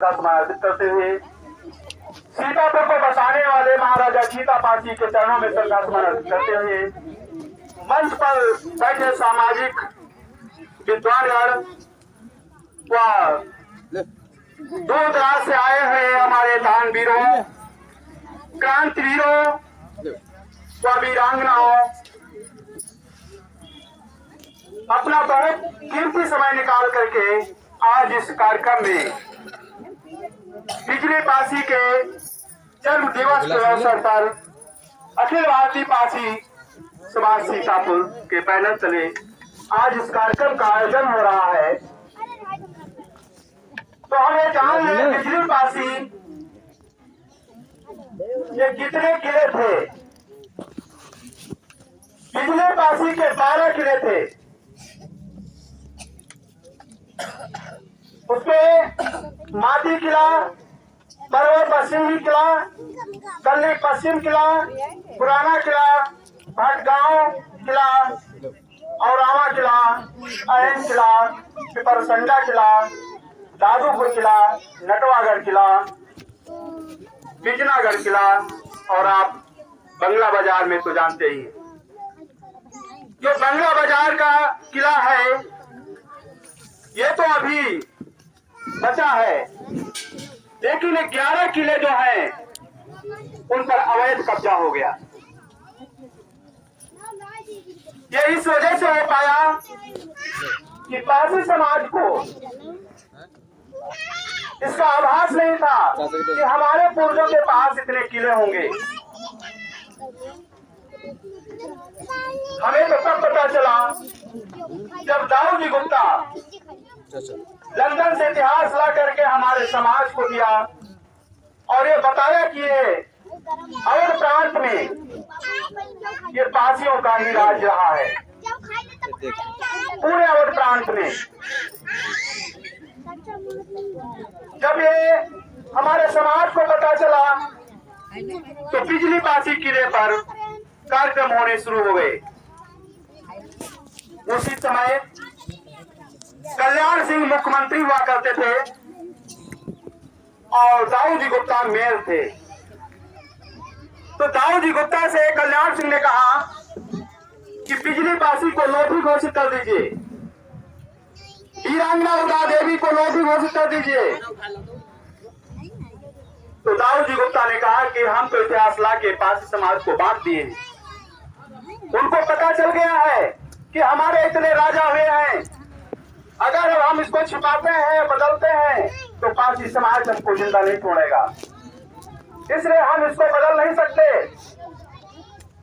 का समर्पित करते हुए सीतापुर को बसाने वाले महाराजा सीतापासी के चरणों में श्रद्धा समर्पित करते हुए मंच पर बैठे सामाजिक विद्वानगण व दूर दराज से आए हुए हमारे दानवीरों, क्रांतिवीरों व वीरांगनाओं, अपना बहुत कीमती समय निकाल करके आज इस कार्यक्रम में बिजली पासी के जन्म दिवस के अवसर पर अखिल भारतीय पासी समाज सीतापुर के बैनर तले आज इस कार्यक्रम का आयोजन हो रहा है। तो हम ये जान लें बिजली पासी ये कितने किले थे। बिजली पासी के 12 किले थे। उसमें माटी किला, पर्वत पश्चिमी किला, कल्ली पश्चिम किला, पुराना किला, भटगांव किला, औरावा किला, अहम किला, पिपरसंडा किला, दादूपुर किला, नटवागढ़ किला, बिजनागढ़ किला और आप बंगला बाजार में तो जानते ही। जो बंगला बाजार का किला है ये तो अभी बचा है, लेकिन 11 किले जो हैं उन पर अवैध कब्जा हो गया। ये इस वजह से हो पाया कि पासी समाज को इसका आभास नहीं था कि हमारे पूर्वजों के पास इतने किले होंगे। हमें तो तब पता चला जब दाऊ जी गुप्ता लंदन से इतिहास ला करके हमारे समाज को दिया और ये बताया कि ये अवध प्रांत में ये पासियों का ही राज रहा है, पूरे अवध प्रांत में। जब ये हमारे समाज को पता चला तो बिजली पासी किले पर कार्यक्रम होने शुरू हो गए। उसी समय कल्याण सिंह मुख्यमंत्री हुआ करते थे और दाऊ जी गुप्ता मेयर थे। तो दाऊ जी गुप्ता से कल्याण सिंह ने कहा कि बिजली पासी को लोधी घोषित कर दीजिए, वीरांगना उदा देवी को लोधी घोषित कर दीजिए। तो दाऊ जी गुप्ता ने कहा कि हम तो इतिहास ला के पासी समाज को बांट दिए। उनको पता चल गया है कि हमारे इतने राजा हुए हैं, अगर हम इसको छिपाते हैं, बदलते हैं तो पासी समाज हमको जिंदा नहीं छोड़ेगा, इसलिए हम इसको बदल नहीं सकते।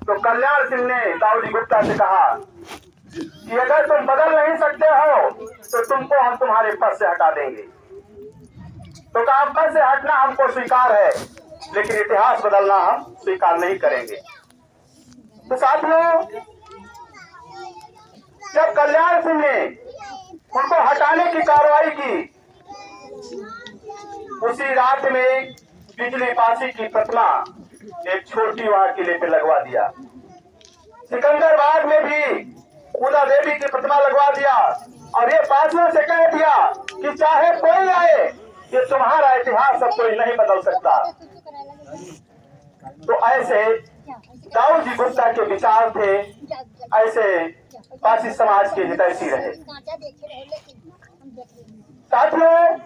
तो कल्याण सिंह ने दाऊ जी गुप्ता से कहा कि अगर तुम बदल नहीं सकते हो तो तुमको हम तुम्हारे पद से हटा देंगे। तो कहा पद से हटना हमको स्वीकार है, लेकिन इतिहास बदलना हम स्वीकार नहीं करेंगे। तो साथियों, जब कल्याण सिंह ने उनको हटाने की कार्रवाई की, उसी रात में बिजली पासी की प्रतिमा एक छोटी वहां किले पे लगवा दिया। सिकंदराबाद में भी उदा देवी की प्रतिमा लगवा दिया और ये पासियों से कह दिया कि चाहे कोई आए, ये तुम्हारा इतिहास अब कोई नहीं बदल सकता। तो ऐसे दाऊ जी गुप्ता के विचार थे, ऐसे पासी समाज के हितैषी रहे। साथियों,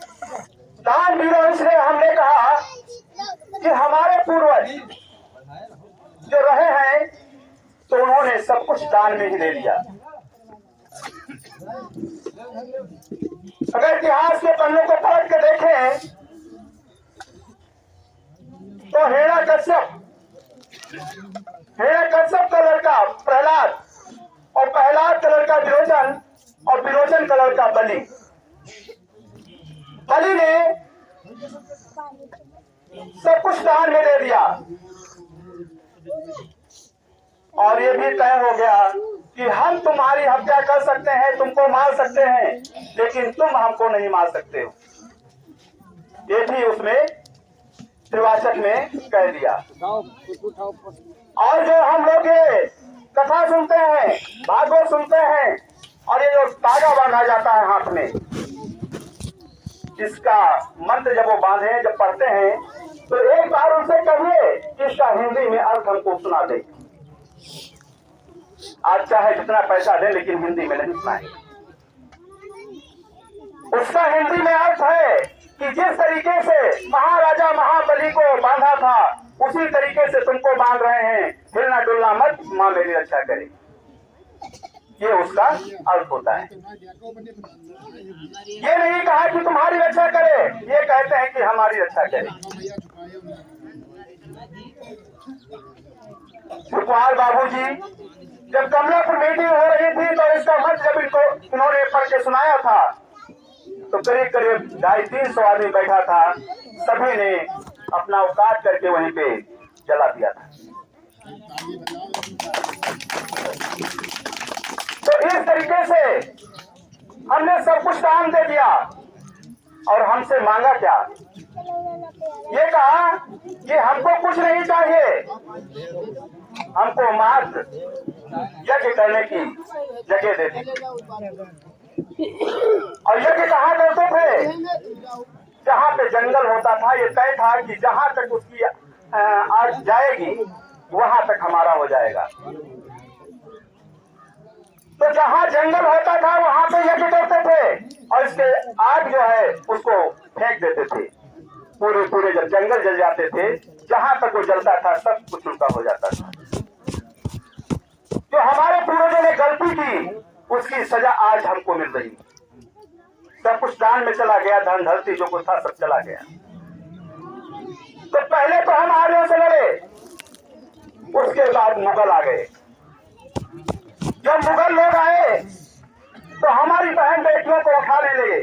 दानवीरों, इसलिए हमने कहा कि हमारे पूर्वज जो रहे हैं तो उन्होंने सब कुछ दान में ही ले लिया। अगर इतिहास के पन्नों को पलट के देखें तो हिरण्यकश्यप का लड़का प्रहलाद और प्रहलाद का लड़का विरोचन और विरोचन का लड़का बलि ने सब कुछ दान में दे दिया और ये भी तय हो गया कि हम तुम्हारी हत्या कर सकते हैं, तुमको मार सकते हैं, लेकिन तुम हमको नहीं मार सकते हो। ये भी उसमें त्रिवाचक में कह दिया। और जो हम लोग ये कथा सुनते हैं, भागवत सुनते हैं और ये जो तागा बांधा जाता है हाथ में, इसका मंत्र जब वो बांधे, जब पढ़ते हैं, तो एक बार उनसे कहिए कि इसका हिंदी में अर्थ हमको सुना दे। आज चाहे जितना पैसा दे, लेकिन हिंदी में नहीं सुनाए। उसका हिंदी में अर्थ है कि जिस तरीके से महाराजा महाबली को बांधा था, उसी तरीके से तुमको बांध रहे हैं, हिलना डुलना मत, मां मेरी रक्षा करे। ये उसका अर्थ होता है। ये नहीं कहा कि तुम्हारी रक्षा करे, ये कहते हैं कि हमारी रक्षा करे। सुखपाल बाबूजी जब कमलापुर मीटिंग हो रही थी, तो इसका मत जब इन्होंने पढ़ के सुनाया था, तो करीब करीब 250-300 आदमी बैठा था। सभी ने अपना औकात करके वहीं पे जला दिया था। तो इस तरीके से हमने सब कुछ दान दे दिया, और हमसे मांगा क्या? ये कहा कि हमको कुछ नहीं चाहिए, हमको मात्र यज्ञ करने की जगह दे दी। और यज्ञ कहाँ करते थे? जहाँ पे जंगल होता था। ये तय था कि जहाँ तक उसकी आग जाएगी, वहां तक हमारा हो जाएगा। तो जहाँ जंगल होता था, वहां पे यज्ञ करते थे, और इसके आग जो है उसको फेंक देते थे। पूरे जब जंगल जल जाते थे, जहां तक वो जलता था, सब कुछ उनका हो जाता था। जो हमारे पूर्वजों ने गलती की, उसकी सजा आज हमको मिल रही। सब कुछ दान में चला गया, धन धरती जो कुछ था सब चला गया। तो पहले तो हम आर्यों से लड़े, उसके बाद मुगल आ गए। जब मुगल लोग आए, तो हमारी बहन बेटियों को उठाने लगे,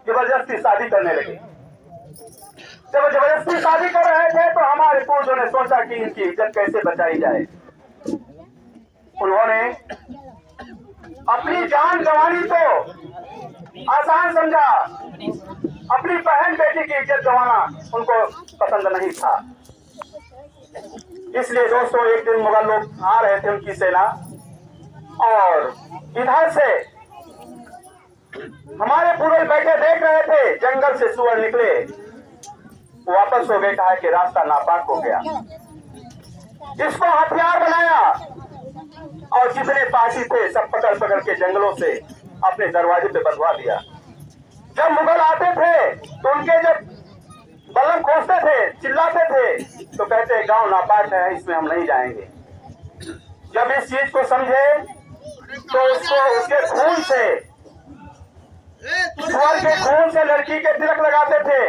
जबरदस्ती शादी करने लगे। जब जबरदस्ती शादी कर रहे थे, तो हमारे पूर्वजों ने सोचा कि इनकी इज्जत कैसे बचाई जाए। उन्होंने अपनी जान गंवानी तो आसान समझा, अपनी बहन बेटी की इज्जत गंवाना उनको पसंद नहीं था। इसलिए दोस्तों, एक दिन मुगल लोग आ रहे थे, उनकी सेना, और इधर से हमारे पूर्वज बैठे देख रहे थे, जंगल से सुअर निकले, वापस हो गए। कहा कि रास्ता नापाक हो गया। इसको हथियार बनाया, और जितने पासी थे सब पकड़ के जंगलों से अपने दरवाजे पे बंधवा दिया। जब मुगल आते थे, तो उनके जब बलम खोजते थे, चिल्लाते थे, तो कहते गांव नापाक है, इसमें हम नहीं जाएंगे। जब इस चीज को समझे, तो उसको उसके खून से, सुअर के खून से लड़की के तिलक लगाते थे,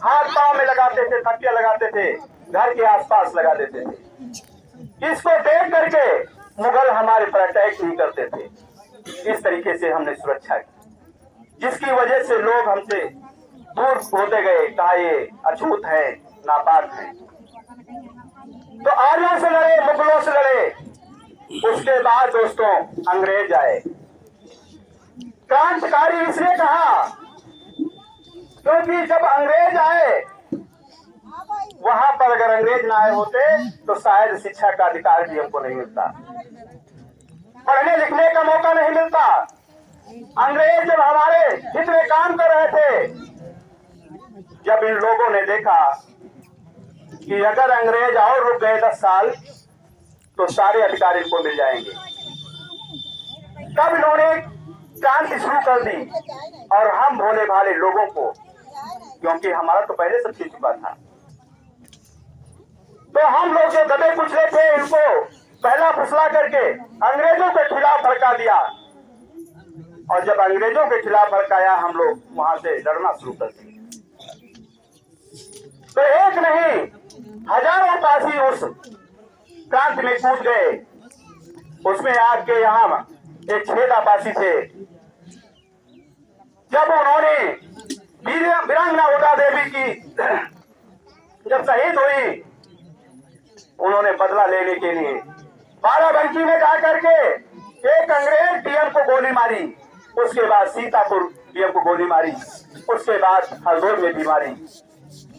हाथ पांव में लगाते थे, थकिया लगाते थे, घर के आसपास लगा देते थे। इसको देख करके मुगल हमारे पर अटैक नहीं करते थे। इस तरीके से हमने सुरक्षा की, जिसकी वजह से लोग हमसे दूर होते गए। कहा ये अछूत है, नापाक है। तो आर्यों से लड़े, मुगलों से लड़े। उसके बाद दोस्तों अंग्रेज आए। क्रांतिकारी इसलिए कहा क्योंकि जब अंग्रेज आए, वहां पर अगर अंग्रेज ना आए होते, तो शायद शिक्षा का अधिकार भी हमको नहीं मिलता, पढ़ने लिखने का मौका नहीं मिलता। अंग्रेज जब हमारे हित में काम कर रहे थे, जब इन लोगों ने देखा कि अगर अंग्रेज और रुक गए 10 साल, तो सारे अधिकार इनको मिल जाएंगे, तब इन्होंने क्रांति शुरू कर दी। और हम भोले भाले लोगों को, क्योंकि हमारा तो पहले सब चीज चुका था, तो हम लोग जो दबे कुचले थे, इनको पहला फुसला करके अंग्रेजों के खिलाफ भड़का दिया। और जब अंग्रेजों के खिलाफ भड़काया, हम लोग वहां से लड़ना शुरू कर दिए। तो एक नहीं, हजारों पासी उस क्रांति में कूद गए। उसमें आपके यहाँ एक छेदा पासी थे। जब उन्होंने वीरांगना उदा देवी की जब शहीद हुई, उन्होंने बदला लेने के लिए बाराबंकी में जाकर के एक अंग्रेज डीएम को गोली मारी, उसके बाद सीतापुर डीएम को गोली मारी, उसके बाद हरदोई में भी मारी।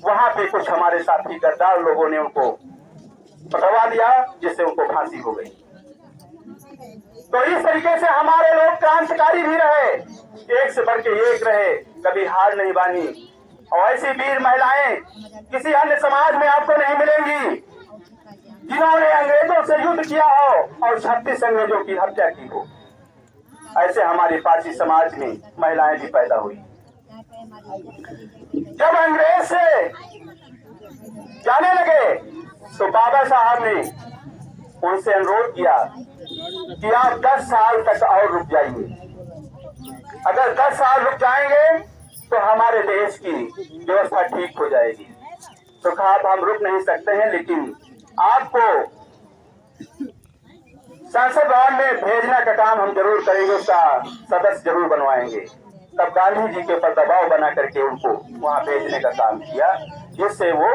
वहां पे कुछ हमारे साथी गद्दार लोगों ने उनको पकड़वा दिया, जिससे उनको फांसी हो गई। तो इस तरीके से हमारे लोग क्रांतिकारी भी रहे, एक से बढ़ के एक रहे। कभी हार नहीं मानी। और ऐसी वीर महिलाएं किसी अन्य समाज में आपको नहीं मिलेंगी जिन्होंने अंग्रेजों से युद्ध किया हो और 36 अंग्रेजों की हत्या की हो। ऐसे हमारे पारसी समाज में महिलाएं भी पैदा हुई। जब अंग्रेज से जाने लगे तो बाबा साहब ने उनसे अनुरोध किया कि आप 10 साल तक और रुक जाइए। अगर 10 साल रुक जाएंगे तो हमारे देश की व्यवस्था ठीक हो जाएगी। तो कहा हम रुक नहीं सकते हैं, लेकिन आपको संसद भवन में भेजने का काम हम जरूर करेंगे, उसका सदस्य जरूर बनवाएंगे। तब गांधी जी के ऊपर दबाव बना करके उनको वहां भेजने का काम किया, जिससे वो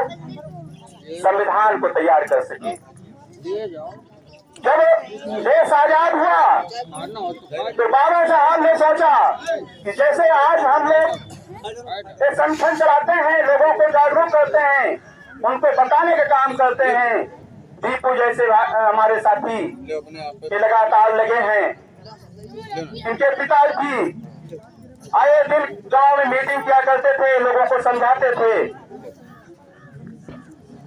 संविधान को तैयार कर सके। जब देश आजाद हुआ तो बाबा साहब ने सोचा कि जैसे आज हम लोग एक संगठन चलाते हैं, लोगों को जागरूक करते हैं, उनको बताने का काम करते हैं, दीपू जैसे हमारे साथी ये लगातार लगे हैं। इनके पिताजी आए दिन गांव में मीटिंग किया करते थे, लोगों को समझाते थे।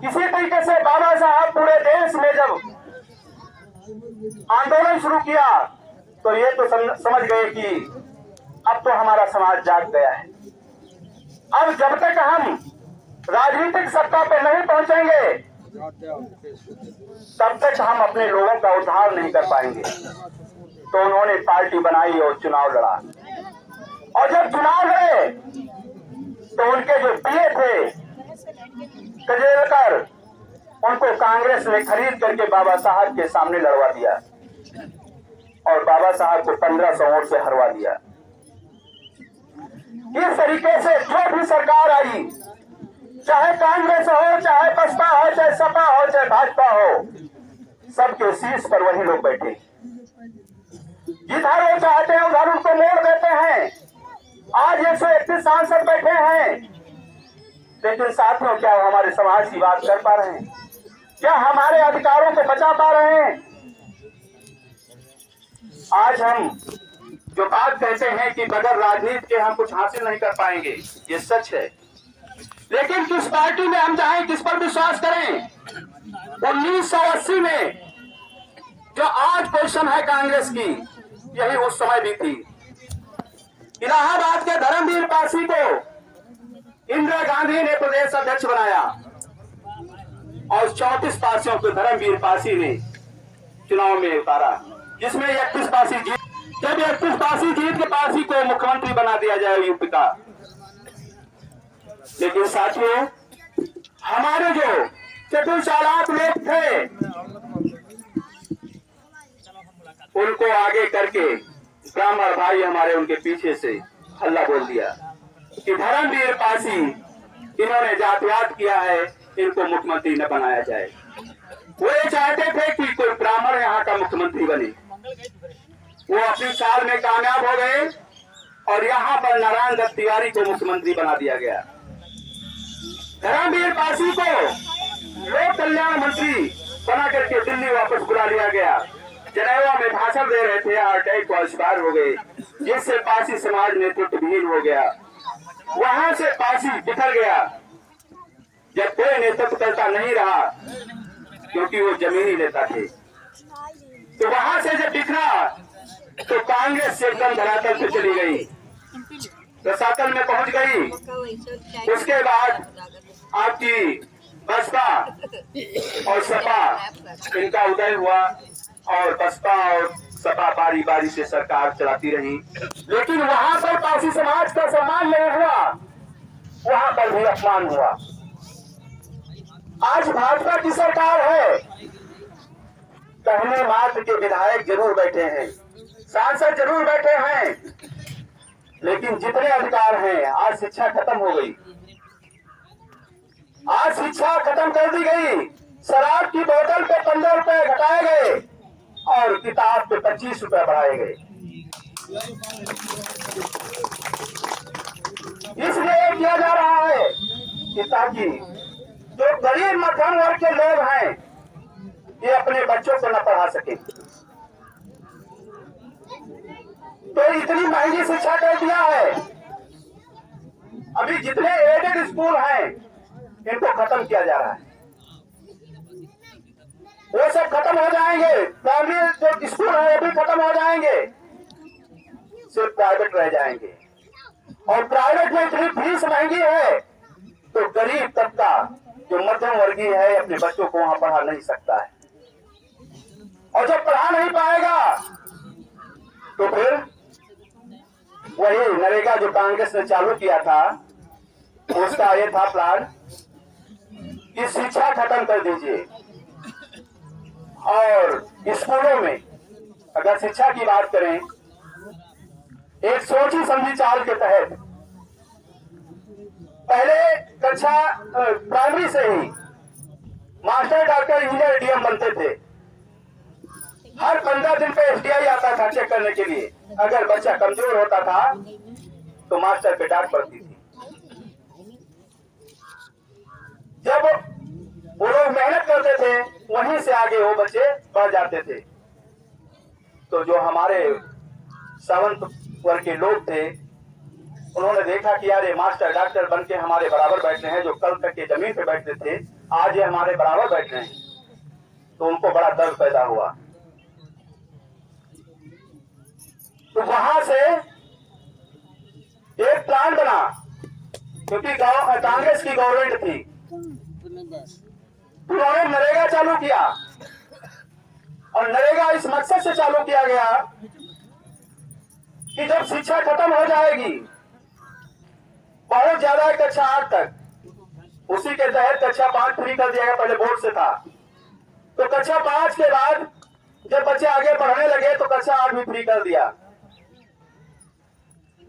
इसी तरीके से बाबा साहब पूरे देश में जब आंदोलन शुरू किया तो ये तो समझ गए कि अब तो हमारा समाज जाग गया है। अब जब तक हम राजनीतिक सत्ता पर नहीं पहुंचेंगे तब तक हम अपने लोगों का उद्धार नहीं कर पाएंगे। तो उन्होंने पार्टी बनाई और चुनाव लड़ा। और जब चुनाव लड़े तो उनके जो पीए थे कजेलकर, उनको कांग्रेस ने खरीद करके बाबा साहब के सामने लड़वा दिया और बाबा साहब को 1500 वोट से हरवा दिया। इस तरीके से जो भी सरकार आई, चाहे कांग्रेस हो, चाहे बसपा हो, चाहे सपा हो, चाहे भाजपा हो, सबके शीर्ष पर वही लोग बैठे। जिधर वो चाहते हैं उधर उनको मोड़ देते हैं। आज 131 सांसद बैठे हैं, लेकिन साथियों क्या हमारे समाज की बात कर पा रहे हैं? क्या हमारे अधिकारों को बचा पा रहे हैं? आज हम जो बात कहते हैं कि बगैर राजनीति के हम कुछ हासिल नहीं कर पाएंगे, ये सच है। लेकिन किस पार्टी में हम जाएं, किस पर विश्वास करें? 1980 में जो आज पोजीशन है कांग्रेस की, यही उस समय भी थी। इलाहाबाद के धर्मवीर पासी को इंदिरा गांधी ने प्रदेश अध्यक्ष बनाया और 34 पासियों को धर्मवीर पासी ने चुनाव में उतारा, जिसमें 31 पासी जीत। जब 31 पासी जीत के पासी को मुख्यमंत्री बना दिया जाए यूपी का। लेकिन साथियों, हमारे जो चतुर चालाक लोग थे, उनको आगे करके ब्राह्मण भाई हमारे उनके पीछे से हल्ला बोल दिया कि धर्मवीर पासी इन्होंने जातिवाद किया है, इनको मुख्यमंत्री न बनाया जाए। वो ये चाहते थे कि कोई ब्राह्मण यहाँ का मुख्यमंत्री बने। वो अपनी चाल में कामयाब हो गए और यहाँ पर नारायण दत्त तिवारी को मुख्यमंत्री बना दिया गया। धर्मवीर पासी को लोक कल्याण मंत्री बना करके दिल्ली वापस बुला लिया गया। जनेवा में भाषण दे रहे थे, हार्ट अटैक का शिकार हो गए, जिससे पासी समाज नेतृत्वहीन हो गया। वहां से पासी बिखर गया जब कोई नेतृत्व करता नहीं रहा, क्योंकि वो जमीनी नेता थे। तो वहां से जब बिखरा तो कांग्रेस एकदम धरातल पे चली गई, रसातल में पहुंच गई। उसके बाद आपकी बसपा और सपा, इनका उदय हुआ और बसपा और सपा बारी बारी से सरकार चलाती रही। लेकिन वहां पर पासी समाज का सम्मान नहीं हुआ, वहां पर भी अपमान हुआ। आज भाजपा की सरकार है, कहने मात्र के विधायक जरूर बैठे हैं, सांसद जरूर बैठे हैं, लेकिन जितने अधिकार हैं, आज शिक्षा खत्म हो गई। आज शिक्षा खत्म कर दी गई। शराब की बोतल पे 15 रुपए घटाए गए और किताब पे 25 रुपए बढ़ाए गए। इसलिए किया जा रहा है कि ताकि जो गरीब मध्यम वर्ग के लोग हैं, ये अपने बच्चों को न पढ़ा सके। तो इतनी महंगी शिक्षा कर दिया है अभी जितने एडेड स्कूल हैं इनको खत्म किया जा रहा है, वो सब खत्म हो जाएंगे। प्राइमरी जो स्कूल है वो भी खत्म हो जाएंगे, सिर्फ प्राइवेट रह जाएंगे। और प्राइवेट में इतनी फीस महंगी है तो गरीब तबका जो मध्यम वर्गीय है अपने बच्चों को वहां पढ़ा नहीं सकता है। और जब पढ़ा नहीं पाएगा तो फिर वही नरेगा जो कांग्रेस ने चालू किया था, उसका ये था प्लान कि शिक्षा खत्म कर दीजिए। और स्कूलों में अगर शिक्षा की बात करें, एक सोची समझी चाल के तहत पहले कक्षा प्राइमरी से ही मास्टर, डॉक्टर, इंजीनियर, डीएम बनते थे। हर 15 दिन पे एसडीआई आता था चेक करने के लिए। अगर बच्चा कमजोर होता था तो मास्टर पे डांट पड़ती थी। जब वो लोग मेहनत करते थे वहीं से आगे वो बच्चे बढ़ जाते थे। तो जो हमारे सावंत वर्ग के लोग थे उन्होंने देखा कि यार ये मास्टर डॉक्टर बन के हमारे बराबर बैठ रहे हैं, जो कल तक के जमीन पे बैठते थे आज ये हमारे बराबर बैठ रहे हैं। तो उनको बड़ा दर्द पैदा हुआ। तो वहां से एक प्लान बना, क्योंकि कांग्रेस की गवर्नमेंट थी, उन्होंने नरेगा चालू किया। और नरेगा इस मकसद से चालू किया गया कि जब शिक्षा खत्म हो जाएगी बहुत ज्यादा कक्षा 8 तक, उसी के तहत कक्षा 5 फ्री कर दिया गया, पहले बोर्ड से था। तो कक्षा 5 के बाद जब बच्चे आगे पढ़ने लगे तो कक्षा 8 भी फ्री कर दिया।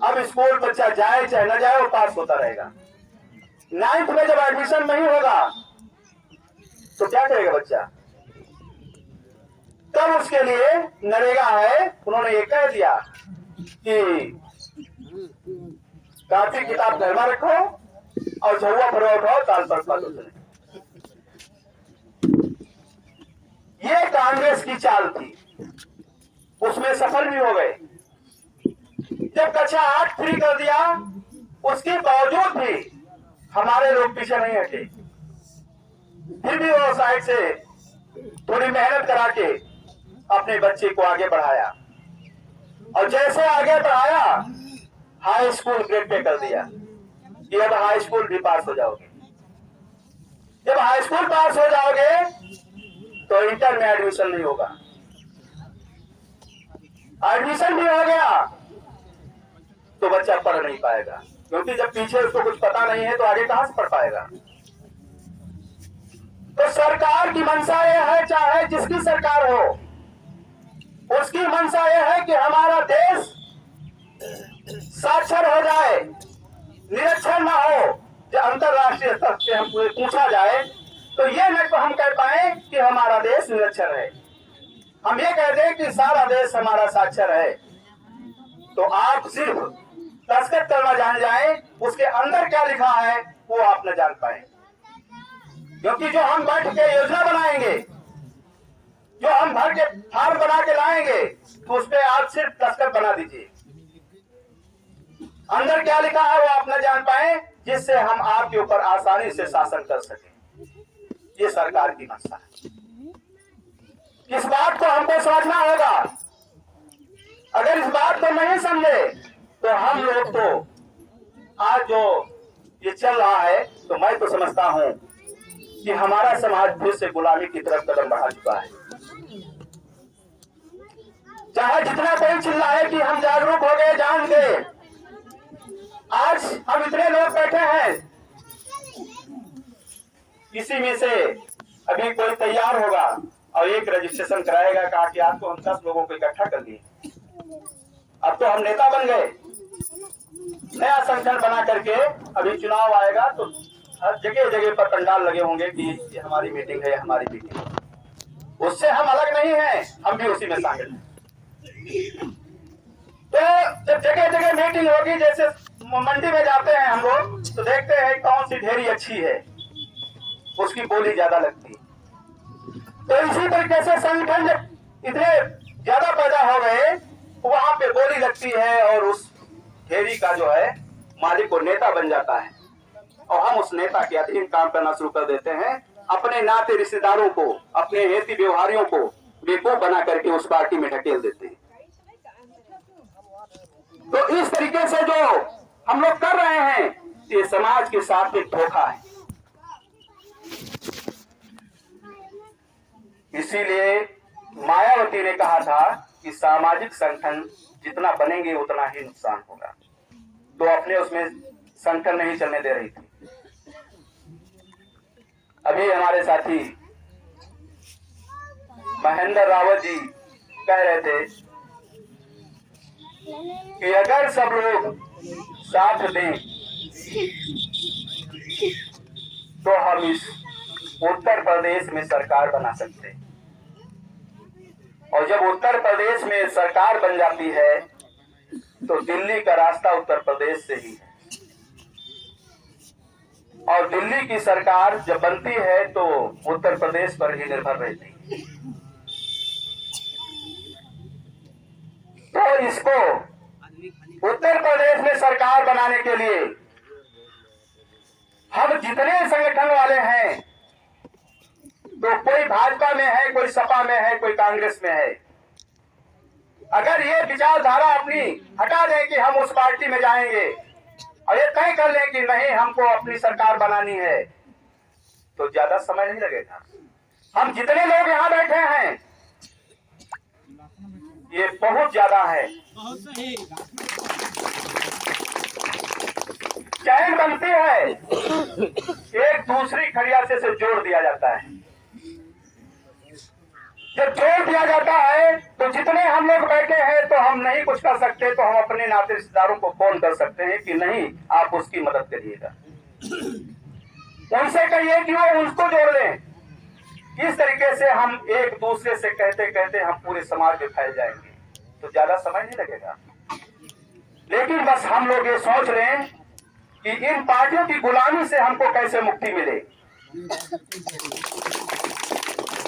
अब स्कूल बच्चा जाए चाहे न जाए वो पास होता रहेगा। 9th में जब एडमिशन नहीं होगा तो क्या करेगा बच्चा? तब उसके लिए नरेगा है, उन्होंने ये कह दिया कि कापी किताब घर में रखो और झुआ फरो उठाओ, ताल पर पालो चले। ये कांग्रेस की चाल थी, उसमें सफल भी हो गए। जब कक्षा 8 फ्री कर दिया उसके बावजूद भी हमारे लोग पीछे नहीं हटे, फिर भी वो साइड से थोड़ी मेहनत करा के अपने बच्चे को आगे बढ़ाया। और जैसे आगे बढ़ाया हाई स्कूल ग्रेड पे कर दिया कि अब हाई स्कूल भी पास हो जाओगे। जब हाई स्कूल पास हो जाओगे तो इंटर में एडमिशन नहीं होगा। एडमिशन भी हो गया तो बच्चा पढ़ नहीं पाएगा, क्योंकि जब पीछे उसको कुछ पता नहीं है तो आगे कहां से पढ़ पाएगा। तो सरकार की मंशा यह है, चाहे जिसकी सरकार हो, उसकी मंशा यह है कि हमारा देश साक्षर हो जाए, निरक्षर ना हो। जब अंतरराष्ट्रीय स्तर पे हम पूछा जाए तो ये न हम कह पाए कि हमारा देश निरक्षर है, हम ये कह दें कि सारा देश हमारा साक्षर है। तो आप सिर्फ दस्तखत करना जान जाए, उसके अंदर क्या लिखा है वो आप न जान पाए। क्योंकि जो हम बैठ के योजना बनाएंगे, जो हम भर के फार्म बना के लाएंगे, तो उस पर आप सिर्फ दस्तखत बना दीजिए, अंदर क्या लिखा है वो आप न जान पाए, जिससे हम आपके ऊपर आसानी से शासन कर सके। ये सरकार की मंशा है। इस बात को हमको समझना होगा। अगर इस बात को नहीं समझे तो हम लोग तो आज जो ये चल रहा है, तो मैं तो समझता हूं कि हमारा समाज फिर से गुलामी की तरफ कदम बढ़ा चुका है। चाहे जितना कोई चिल्लाए कि हम जागरूक हो गए, जान गए, आज हम इतने लोग बैठे हैं, किसी में से अभी कोई तैयार होगा और एक रजिस्ट्रेशन कराएगा, कहा कि आपको हम 10 लोगों को इकट्ठा कर दिए, अब तो हम नेता बन गए। नया संगठन बना करके अभी चुनाव आएगा तो हर जगह जगह पर पंडाल लगे होंगे कि ये हमारी मीटिंग है, हमारी मीटिंग है। उससे हम अलग नहीं हैं, हम भी उसी में शामिल हैं। तो जब जगह जगह मीटिंग होगी, जैसे मंडी में जाते हैं हम लोग तो देखते हैं कौन सी ढेरी अच्छी है, उसकी बोली ज्यादा लगती है। तो इसी तरीके से संगठन जब इतने ज्यादा पैदा हो गए, वहां पे बोली लगती है और उस ढेरी का जो है मालिक वो नेता बन जाता है और हम उस नेता के अधीन काम करना शुरू कर देते हैं। अपने नाते रिश्तेदारों को, अपने हेती व्यवहारियों को बेवकूफ बना करके उस पार्टी में ढकेल देते हैं। तो इस तरीके से जो हम लोग कर रहे हैं, ये समाज के साथ एक धोखा है। इसीलिए मायावती ने कहा था कि सामाजिक संगठन जितना बनेंगे उतना ही नुकसान होगा, तो अपने उसमें संगठन नहीं चलने दे रही थी। अभी हमारे साथी महेंद्र रावत जी कह रहे थे कि अगर सब लोग साथ दें तो हम इस उत्तर प्रदेश में सरकार बना सकते हैं। और जब उत्तर प्रदेश में सरकार बन जाती है तो दिल्ली का रास्ता उत्तर प्रदेश से ही है, और दिल्ली की सरकार जब बनती है तो उत्तर प्रदेश पर ही निर्भर रहती है। तो इसको उत्तर प्रदेश में सरकार बनाने के लिए हम जितने संगठन वाले हैं, तो कोई भाजपा में है, कोई सपा में है, कोई कांग्रेस में है, अगर ये विचारधारा अपनी हटा दें कि हम उस पार्टी में जाएंगे और ये तय कर लें कि नहीं हमको अपनी सरकार बनानी है, तो ज्यादा समय नहीं लगेगा। हम जितने लोग यहाँ बैठे हैं ये बहुत ज्यादा है। चैन बनती है, एक दूसरी खड़िया से जोड़ दिया जाता है। जब जोड़ दिया जाता है तो जितने हम लोग बैठे हैं तो हम नहीं कुछ कर सकते, तो हम अपने नाते रिश्तेदारों को फोन कर सकते हैं कि नहीं आप उसकी मदद करिएगा, उनसे कहिए कि वो उसको जोड़ लें। इस तरीके से हम एक दूसरे से कहते कहते हम पूरे समाज में फैल जाएंगे, तो ज्यादा समय नहीं लगेगा। लेकिन बस हम लोग ये सोच लें कि इन पार्टियों की गुलामी से हमको कैसे मुक्ति मिले।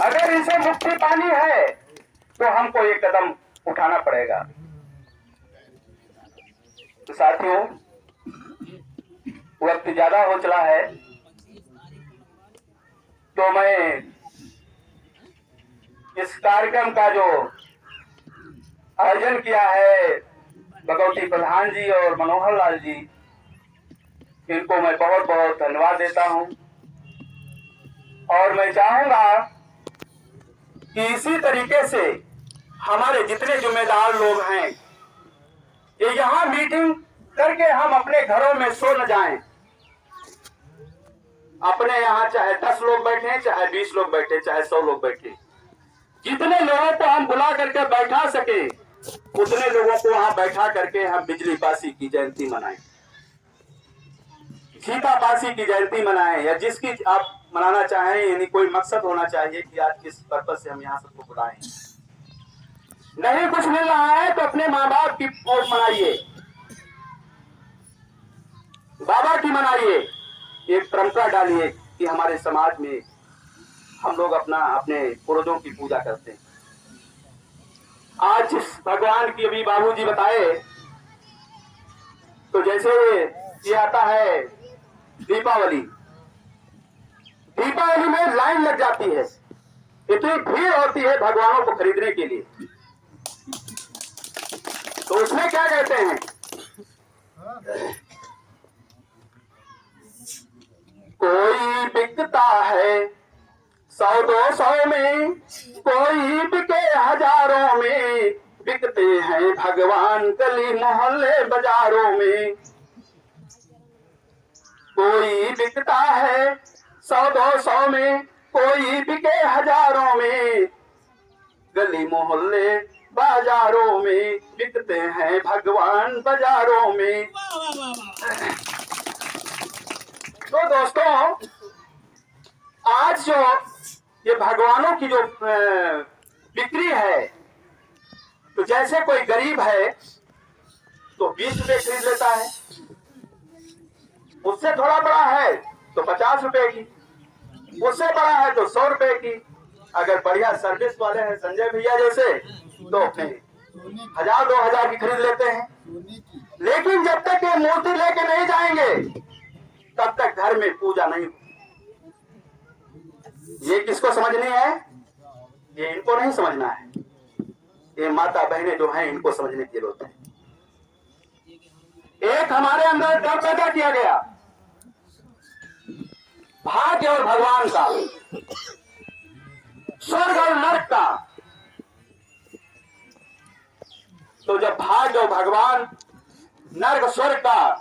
अगर इनसे मुक्ति पानी है तो हमको एक कदम उठाना पड़ेगा। तो साथियों, वक्त ज्यादा हो चला है, तो मैं इस कार्यक्रम का जो आयोजन किया है भगवती प्रधान जी और मनोहर लाल जी, इनको मैं बहुत बहुत धन्यवाद देता हूं। और मैं चाहूंगा कि इसी तरीके से हमारे जितने जिम्मेदार लोग हैं, ये यहाँ मीटिंग करके हम अपने घरों में सो न जाएं। अपने यहाँ चाहे 10 लोग बैठे, चाहे 20 लोग बैठे, चाहे 100 लोग बैठे, जितने लोगों को हम बुला करके बैठा सके उतने लोगों को वहां बैठा करके हम बिजली पासी की जयंती मनाएं, सीता पासी की जयंती मनाएं, या जिसकी आप मनाना चाहें। यानी कोई मकसद होना चाहिए कि आज किस पर्पस से हम यहाँ सबको बुलाएं। नहीं कुछ मिल रहा है तो अपने माँ बाप की ओर मनाइए, बाबा की मनाइए। एक परंपरा डालिए कि हमारे समाज में हम लोग अपने पूर्वजों की पूजा करते हैं। आज भगवान की अभी बाबूजी बताए, तो जैसे ये आता है दीपावली, दीपावली में लाइन लग जाती है, इतनी भीड़ होती है भगवानों को खरीदने के लिए। तो उसमें क्या कहते हैं, कोई बिकता है 100-200 में, कोई बिके हजारों में, बिकते हैं भगवान गली मोहल्ले बाजारों में। कोई बिकता है 100-200 में, कोई बिके हजारों में, गली मोहल्ले बाजारों में, बिकते हैं भगवान बाजारों में। तो दोस्तों, आज जो ये भगवानों की जो बिक्री है, तो जैसे कोई गरीब है तो 20 रुपए खरीद लेता है, उससे थोड़ा बड़ा है तो 50 रुपए की, उससे बड़ा है तो 100 रुपए की। अगर बढ़िया सर्विस वाले हैं संजय भैया जैसे, तो अपने 1000-2000 की खरीद लेते हैं। लेकिन जब तक ये मूर्ति लेके नहीं जाएंगे तब तक घर में पूजा नहीं होगी। ये किसको समझनी है? ये इनको नहीं समझना है। ये माता बहनें जो हैं इनको समझने की जरूरत है। एक हमारे अंदर डर पैदा किया गया भाग्य और भगवान का, स्वर्ग और नरक का। तो जब भाग्य और भगवान, नरक, स्वर्ग का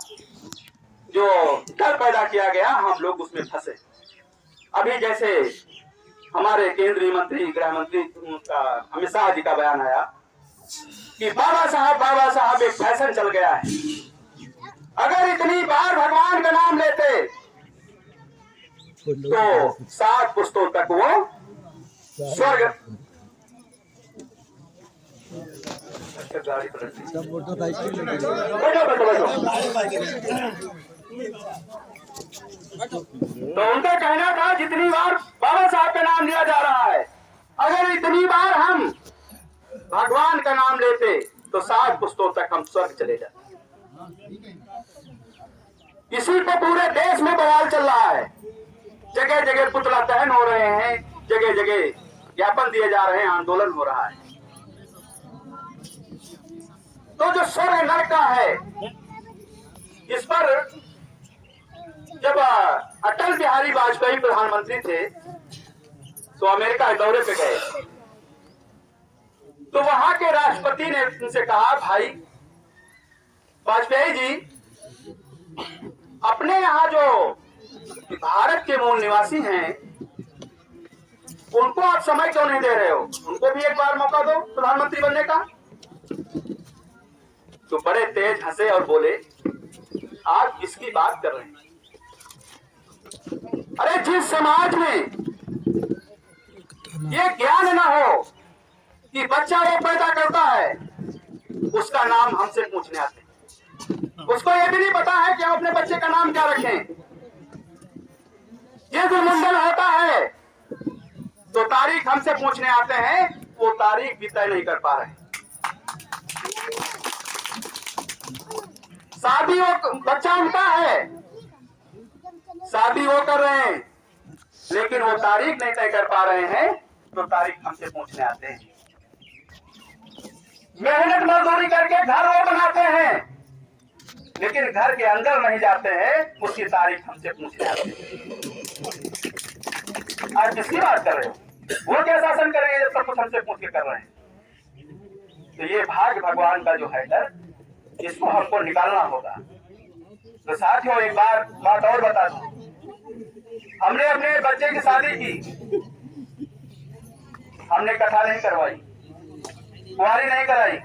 जो डर पैदा किया गया, हम लोग उसमें फंसे। अभी जैसे हमारे केंद्रीय मंत्री, गृह मंत्री का अमित शाह जी का बयान आया कि बाबा साहब एक फैशन चल गया है। अगर इतनी बार भगवान का नाम लेते तो 7 पुस्तों तक वो स्वर्ग। तो उनका कहना था जितनी बार बाबा साहब का नाम लिया जा रहा है, अगर इतनी बार हम भगवान का नाम लेते तो 7 पुस्तों तक हम स्वर्ग चले जाते। इसी पे पूरे देश में बवाल चल रहा है। जगह जगह पुतला दहन हो रहे हैं, जगह जगह ज्ञापन दिए जा रहे हैं, आंदोलन हो रहा है। तो जो स्वर्ग नरक का है, इस पर जब अटल बिहारी वाजपेयी प्रधानमंत्री थे तो अमेरिका दौरे पे गए, तो वहां के राष्ट्रपति ने उनसे कहा, भाई वाजपेयी जी, अपने यहाँ जो भारत के मूल निवासी हैं उनको आप समय क्यों नहीं दे रहे हो? उनको भी एक बार मौका दो प्रधानमंत्री बनने का। तो बड़े तेज हंसे और बोले, आप किसकी बात कर रहे हैं? अरे जिस समाज में ये ज्ञान ना हो कि बच्चा वो पैदा करता है, उसका नाम हमसे पूछने आते हैं। उसको ये भी नहीं पता है कि हम अपने बच्चे का नाम क्या रखें। ये जो मुंडन होता है तो तारीख हमसे पूछने आते हैं, वो तारीख भी तय नहीं कर पा रहे। शादी वो बच्चा उनका है, शादी वो कर रहे हैं, लेकिन वो तारीख नहीं तय कर पा रहे हैं, तो तारीख हमसे पूछने आते हैं। मेहनत मजदूरी करके घर वो बनाते हैं, लेकिन घर के अंदर नहीं जाते हैं, उसकी तारीख हमसे पूछने आते हैं। आज किसकी बात कर रहे हो? वो क्या शासन करेंगे जब सब कुछ हमसे पूछ के कर रहे हैं? तो ये भाग्य भगवान का जो है डर, इसको हमको निकालना होगा। तो साथियों, एक बात और बता दूं, हमने अपने बच्चे की शादी की, हमने कथा नहीं करवाई, कुंवारी नहीं कराई।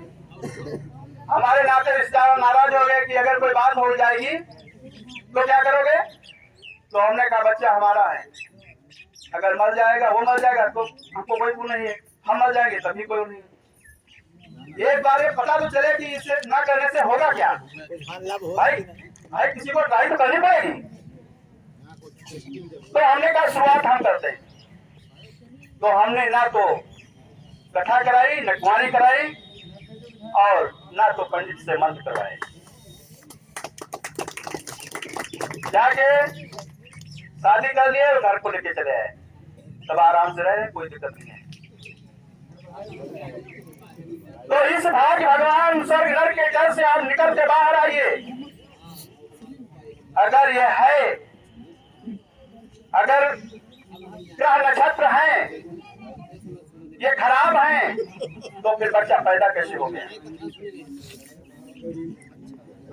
हमारे नाते रिश्तेदार नाराज हो गए कि अगर कोई बात हो जाएगी तो क्या करोगे? तो हमने कहा बच्चा हमारा है, अगर मर जाएगा, वो मर जाएगा तो हमको कोई वो नहीं है, हम मर जाएंगे तभी कोई नहीं है। एक बार ये पता तो चले कि इसे ना करने से होगा क्या। भाई किसी को ट्राई तो करनी पड़ेगी। तो हमने कहा शुरुआत हम करते हैं। तो हमने ना तो कथा कराई, न कुंवारी कराई, और ना तो पंडित से मंत्र करवाए। जाके शादी कर लिए और घर को लेके चले आए, सब आराम से रहे, कोई दिक्कत नहीं है। तो इस भाग्य भगवान स्वर्ग नरक के डर से आप निकल के बाहर आइए। अगर ये है, अगर ग्रह नक्षत्र हैं ये खराब हैं, तो फिर बच्चा पैदा कैसे हो गया?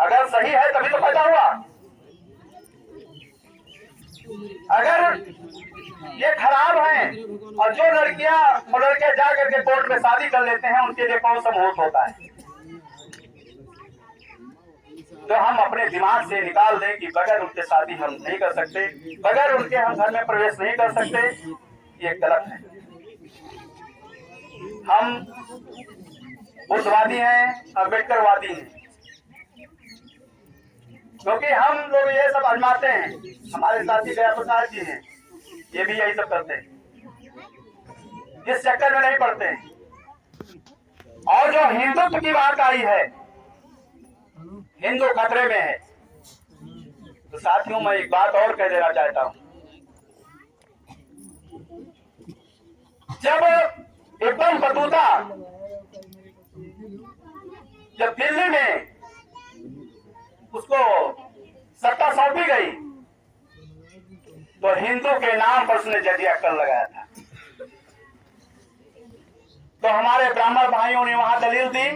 अगर सही है तभी तो पैदा हुआ। अगर ये खराब हैं, और जो लड़कियां और लड़के जा करके कोर्ट में शादी कर लेते हैं, उनके लिए कौन सा मुहूर्त होता है? तो हम अपने दिमाग से निकाल दें कि बगैर उनके शादी हम नहीं कर सकते, बगैर उनके हम घर में प्रवेश नहीं कर सकते, ये गलत है। हम बुद्धवादी हैं, अम्बेडकरवादी हैं, क्योंकि हम लोग ये सब आजमाते हैं। हमारे साथी दया प्रसाद जी हैं, ये भी यही सब करते हैं, इस चक्कर में नहीं पड़ते हैं। और जो हिंदुत्व की बात आई है, हिंदू खतरे में है। तो साथियों, मैं एक बात और कह देना चाहता हूं। जब इब्न बतूता जब दिल्ली में उसको सत्ता सौंपी गई तो हिंदू के नाम पर उसने जजिया कर लगाया था। तो हमारे ब्राह्मण भाइयों ने वहां दलील दी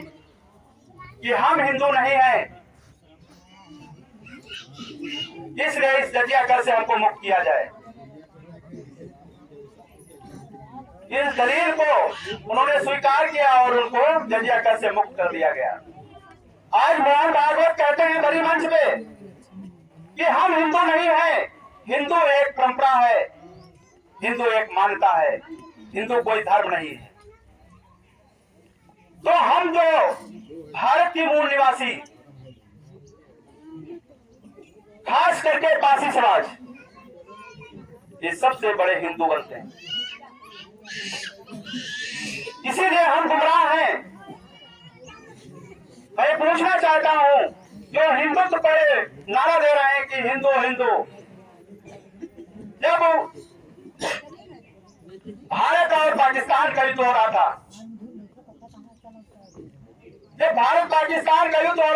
कि हम हिंदू नहीं हैं, इसलिए इस जजिया कर से हमको मुक्त किया जाए। इस दलील को उन्होंने स्वीकार किया और उनको जजिया कर से मुक्त कर दिया गया। आज मोहन भागवत कहते हैं बड़ी मंच पे कि हम हिंदू नहीं हैं, हिंदू एक परंपरा है, हिंदू एक मान्यता है, हिंदू कोई धर्म नहीं है। तो हम जो भारत की मूल निवासी, खास करके पासी समाज, ये सबसे बड़े हिंदू बनते हैं। इसीलिए हम गुमराह हैं। मैं पूछना चाहता हूं, जो हिंदुत्व पर नारा दे रहे हैं कि हिंदू हिंदू, जब भारत और पाकिस्तान का युद्ध हो रहा था, जब भारत पाकिस्तान का युद्ध हो